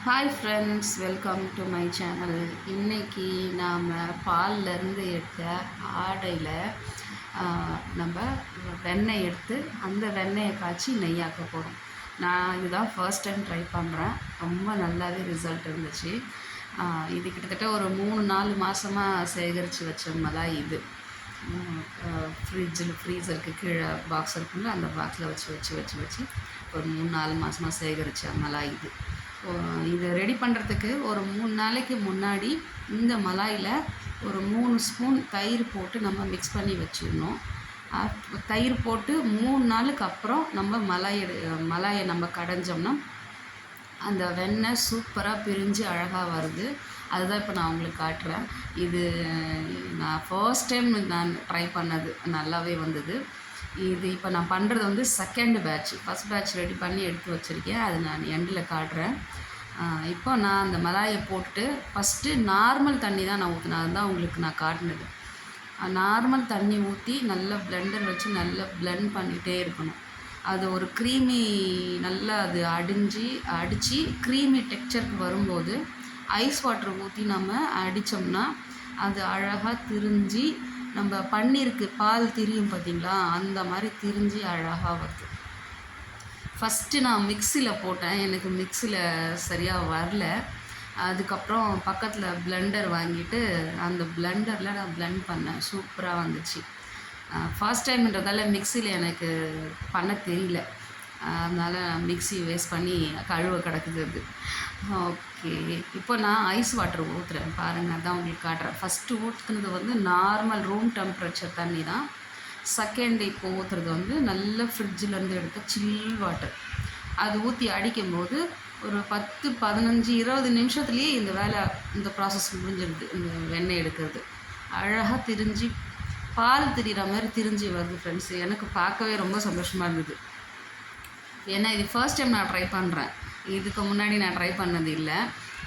Hi friends, welcome to my channel. இன்றைக்கி நாம் பால்லேருந்து எடுத்த ஆடையில் நம்ம வெண்ணெய் எடுத்து அந்த வெண்ணெயை காய்ச்சி நெய்யாக்க போகிறோம். நான் இதுதான் ஃபர்ஸ்ட் டைம் ட்ரை பண்ணுறேன். ரொம்ப நல்லாவே ரிசல்ட் இருந்துச்சு. இது கிட்டத்தட்ட ஒரு 3-4 மாதமாக சேகரித்து வச்ச மலாய் இது. ஃப்ரீசருக்கு கீழே பாக்ஸ் இருக்குல்ல, அந்த பாக்ஸில் வச்சு ஒரு 3-4 மாதமாக சேகரித்த மலாய் இது. இதை ரெடி பண்ணுறதுக்கு ஒரு 3 நாளைக்கு முன்னாடி இந்த மலாயில் ஒரு 3 ஸ்பூன் தயிர் போட்டு நம்ம மிக்ஸ் பண்ணி வச்சிடணும். தயிர் போட்டு 3 நாளுக்கு அப்புறம் நம்ம மலாயை நம்ம கடைஞ்சோம்னா அந்த வெண்ணெய் சூப்பராக பிரிஞ்சு அழகாக வருது. அதுதான் இப்போ நான் உங்களுக்கு காட்டுறேன். இது நான் ஃபர்ஸ்ட் டைம் நான் ட்ரை பண்ணது, நல்லாவே வந்தது. இது இப்போ நான் பண்ணுறது வந்து second batch. First batch ready பண்ணி எடுத்து வச்சுருக்கேன். அது நான் எண்டில் காட்டுறேன். இப்போ நான் அந்த மலாயை போட்டுட்டு ஃபஸ்ட்டு நார்மல் தண்ணி தான் நான் ஊற்றினேன். அதுதான் உங்களுக்கு நான் காட்டினது. நார்மல் தண்ணி ஊற்றி நல்லா பிளெண்டர் வச்சு நல்லா பிளெண்ட் பண்ணிகிட்டே இருக்கணும். அது ஒரு க்ரீமி நல்லா அது அடித்து க்ரீமி டெக்ஸ்சருக்கு வரும்போது ஐஸ் வாட்டர் ஊற்றி நம்ம அடித்தோம்னா அது அழகாக திரிஞ்சு நம்ம பன்னீருக்கு பால் திரியும் பார்த்திங்களா, அந்த மாதிரி திரிஞ்சு அழகாக வருது. ஃபஸ்ட்டு நான் மிக்சியில் போட்டேன், எனக்கு மிக்சியில் சரியாக வரல. அதுக்கப்புறம் பக்கத்தில் பிளெண்டர் வாங்கிட்டு அந்த பிளெண்டரில் நான் பிளெண்ட் பண்ணேன். சூப்பராக வந்துச்சு. ஃபர்ஸ்ட் டைம்ன்றதால மிக்சியில் எனக்கு பண்ண தெரியல. அதனால் மிக்சி வேஸ்ட் பண்ணி கழுவ கிடக்குது அது. ஓகே, இப்போ நான் ஐஸ் வாட்டர் ஊற்றுறேன் பாருங்கள். அதான் உங்களுக்கு காட்டுறேன். ஃபஸ்ட்டு ஊற்றுனது வந்து நார்மல் ரூம் டெம்பரேச்சர் தண்ணி தான். செகண்ட் இப்போ ஊற்றுறது வந்து நல்ல ஃப்ரிட்ஜிலேருந்து எடுத்த சில் வாட்டர். அது ஊற்றி அடிக்கும்போது ஒரு 10-15-20 நிமிஷத்துலேயே இந்த ப்ராசஸ் முடிஞ்சிடுது. இந்த வெண்ணெய் எடுக்கிறது அழகாக திரிஞ்சு பால் திரிகிற மாதிரி திரிஞ்சு வருது ஃப்ரெண்ட்ஸ். எனக்கு பார்க்கவே ரொம்ப சந்தோஷமாக இருந்தது. ஏன்னா இது ஃபர்ஸ்ட் டைம் நான் ட்ரை பண்ணுறேன். இதுக்கு முன்னாடி நான் ட்ரை பண்ணது இல்லை.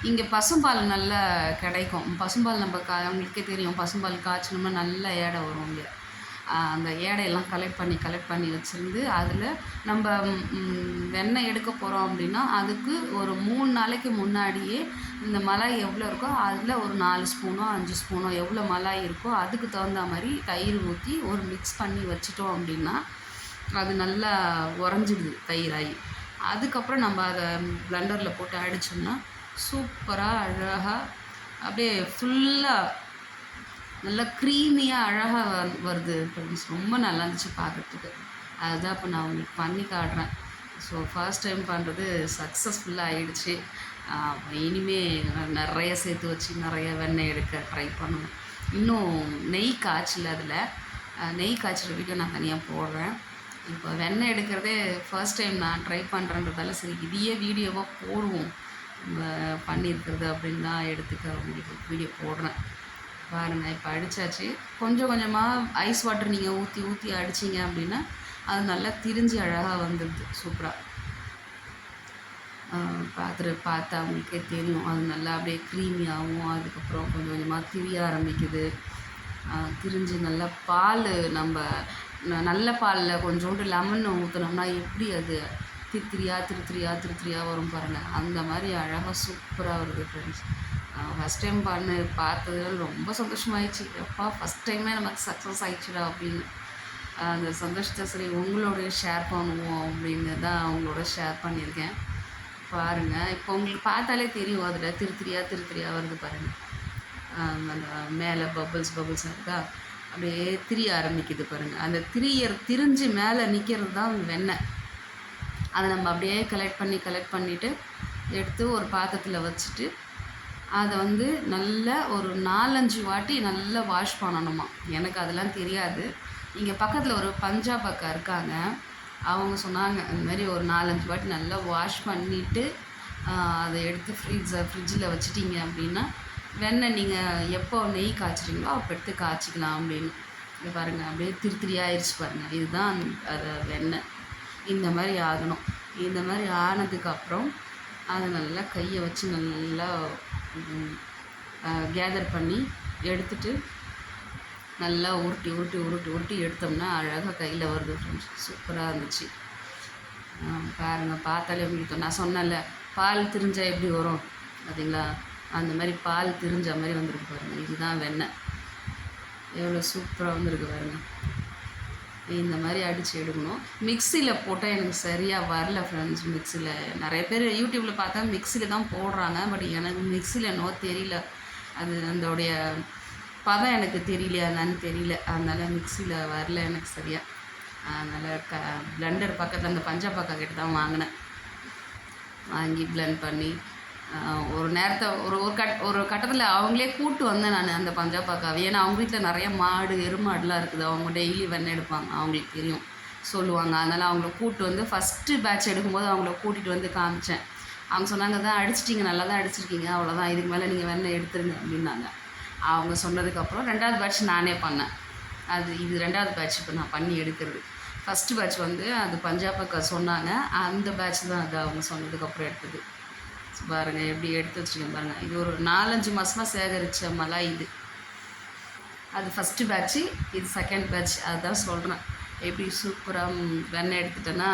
இங்கே பசும்பால் நல்லா கிடைக்கும். பசும்பால் நம்ம அவங்களுக்கே தெரியும், பசும்பால் காய்ச்சணும்னா நல்ல ஏடை வரும். இங்கே அந்த ஏடையெல்லாம் கலெக்ட் பண்ணி வச்சுருந்து அதில் நம்ம வெண்ணெய் எடுக்க போகிறோம் அப்படின்னா அதுக்கு ஒரு 3 நாளைக்கு முன்னாடியே இந்த மலாய் எவ்வளோ இருக்கோ அதில் ஒரு 4 ஸ்பூனோ 5 ஸ்பூனோ எவ்வளோ மலாய் இருக்கோ அதுக்கு தகுந்த மாதிரி தயிர் ஊற்றி ஒரு மிக்ஸ் பண்ணி வச்சிட்டோம் அப்படின்னா அது நல்லா உறைஞ்சிடுது தயிராகி. அதுக்கப்புறம் நம்ம அதை பிளெண்டரில் போட்டு அடித்தோம்னா சூப்பராக அழகாக அப்படியே ஃபுல்லாக நல்லா க்ரீமியாக அழகாக வருது ஃப்ரெண்ட்ஸ். ரொம்ப நல்லா இருந்துச்சு பார்க்குறதுக்கு. அதுதான் இப்போ நான் உங்களுக்கு பண்ணி காட்டுறேன். ஸோ ஃபர்ஸ்ட் டைம் பண்ணுறது சக்ஸஸ்ஃபுல்லாக ஆகிடுச்சு. இனிமேல் நிறைய சேர்த்து வச்சு நிறைய வெண்ணெய் எடுக்க ட்ரை பண்ணணும். இன்னும் நெய் காய்ச்சல், அதில் நெய் காய்ச்சல் வீடியோ நான் தனியாக போடுறேன். இப்போ வெண்ணெய் எடுக்கிறதே ஃபர்ஸ்ட் டைம் நான் ட்ரை பண்ணுறன்றதால சரி இதையே வீடியோவாக போடுவோம் பண்ணியிருக்கிறது அப்படின்னு தான் எடுத்துக்க உங்களுக்கு வீடியோ போடுறேன். பாருங்கள், இப்போ அடித்தாச்சு. கொஞ்சம் கொஞ்சமாக ஐஸ் வாட்டர் நீங்கள் ஊற்றி அடிச்சிங்க அப்படின்னா அது நல்லா திரிஞ்சு அழகாக வந்துடுது சூப்பராக. பார்த்தா அவங்களுக்கே தெரியும். அது நல்லா அப்படியே க்ரீமியாகவும் அதுக்கப்புறம் கொஞ்சம் கொஞ்சமாக திரிய ஆரம்பிக்குது. திரிஞ்சு நல்லா பால் நம்ம நல்ல பாலில் கொஞ்சோண்டு லெமன் ஊற்றினோம்னா எப்படி அது திருத்திரியாக வரும் பாருங்கள். அந்த மாதிரி அழகாக சூப்பராக வருது ஃப்ரெண்ட்ஸ். ஃபஸ்ட் டைம் பார்த்ததுல ரொம்ப சந்தோஷமாயிடுச்சு. எப்பா ஃபஸ்ட் டைமே நமக்கு சக்ஸஸ் ஆயிடுச்சுடா அப்படின்னு. அந்த சந்தோஷத்தை சரி உங்களோட ஷேர் பண்ணுவோம் அப்படின்னு தான் அவங்களோட ஷேர் பண்ணியிருக்கேன். பாருங்கள், இப்போ உங்களுக்கு பார்த்தாலே தெரியும் அதில் திருத்திரியாக வருது பாருங்கள். அந்த மேலே பபுள்ஸாக இருக்கா, அப்படியே திரிய ஆரம்பிக்குது பாருங்கள். அந்த திரிஞ்சு மேலே நிற்கிறது தான் வெண்ணெய். அதை நம்ம அப்படியே கலெக்ட் பண்ணிவிட்டு எடுத்து ஒரு பாத்திரத்தில் வச்சுட்டு அதை வந்து நல்லா ஒரு 4-5 வாட்டி நல்லா வாஷ் பண்ணணுமா. எனக்கு அதெல்லாம் தெரியாது. இங்கே பக்கத்தில் ஒரு பஞ்சாப் அக்கா இருக்காங்க, அவங்க சொன்னாங்க இந்த மாதிரி ஒரு 4-5 வாட்டி நல்லா வாஷ் பண்ணிவிட்டு அதை எடுத்து ஃப்ரிட்ஜில் வச்சிட்டிங்க அப்படின்னா வெண்ணெய் நீங்கள் எப்போ நெய் காய்ச்சிட்டிங்களோ அப்போ எடுத்து காய்ச்சிக்கலாம் அப்படின்னு. இங்கே பாருங்கள், அப்படியே திருத்திரியாகிடுச்சு பாருங்கள். இதுதான் அது வெண்ணெய். இந்த மாதிரி ஆகணும். இந்த மாதிரி ஆனதுக்கப்புறம் அதை நல்லா கையை வச்சு நல்லா கேதர் பண்ணி எடுத்துட்டு நல்லா உருட்டி எடுத்தோம்னா அழகாக கையில் வருது ஃப்ரெண்ட்ஸ். சூப்பராக இருந்துச்சு. பாருங்கள், பார்த்தாலே உங்களுக்கு நான் சொன்னேன்ல பால் திரிஞ்சால் எப்படி வரும் பார்த்தீங்களா, அந்த மாதிரி பால் திரிஞ்ச மாதிரி வந்திருக்கு பாருங்கள். இதுதான் வெண்ணெய். எவ்வளோ சூப்பராக வந்திருக்கு பாருங்கள். இந்த மாதிரி அடித்து எடுக்கணும். மிக்சியில் போட்டால் எனக்கு சரியாக வரல ஃப்ரெண்ட்ஸ். மிக்சியில் நிறைய பேர் யூடியூப்பில் பார்த்தா மிக்சியில் தான் போடுறாங்க. பட் எனக்கு மிக்சியில் என்னவோ தெரியல, அது அதோடைய பதம் எனக்கு தெரியலையா என்னன்னு தெரியல. அதனால் மிக்சியில் வரல எனக்கு சரியாக. அதனால் பிளெண்டர் பக்கத்தில் அந்த பஞ்சாப்பாக்கா கிட்ட தான் வாங்கினேன். வாங்கி பிளெண்ட் பண்ணி ஒரு நேரத்தை ஒரு கட்டத்தில் அவங்களே கூட்டு வந்தேன் நான் அந்த பஞ்சாப்பாக்காவை. ஏன்னா அவங்க வீட்டில் நிறைய மாடு எருமாடுலாம் இருக்குது. அவங்க டெய்லி வெண்ணெய் எடுப்பாங்க, அவங்களுக்கு தெரியும், சொல்லுவாங்க. அதனால் அவங்கள கூப்பிட்டு வந்து ஃபஸ்ட்டு பேட்ச் எடுக்கும்போது அவங்கள கூட்டிகிட்டு வந்து காமிச்சேன். அவங்க சொன்னாங்க, தான் அடிச்சிட்டிங்க, நல்லா தான் அடிச்சிருக்கீங்க, அவ்வளோதான், இதுக்கு மேலே நீங்கள் வெண்ணெய் எடுத்துருங்க அப்படின்னாங்க. அவங்க சொன்னதுக்கப்புறம் 2வது பேட்ச் நானே பண்ணேன். இது 2வது பேட்ச் இப்போ நான் பண்ணி எடுக்கிறது. ஃபஸ்ட்டு பேட்ச் வந்து அது பஞ்சாப்பாக்கா சொன்னாங்க, அந்த பேட்ச் தான் அது அவங்க சொன்னதுக்கப்புறம் எடுத்தது. பாருங்கள் எப்படி எடுத்து வச்சுருக்கேன் பாருங்கள். இது ஒரு 4-5 மாதமாக சேகரித்த மலாய் இது. அது ஃபஸ்ட்டு பேட்ச்சு, இது 2nd பேட்ச். அதுதான் சொல்கிறேன், எப்படி சூப்பராக வெண்ணெய் எடுத்துட்டேன்னா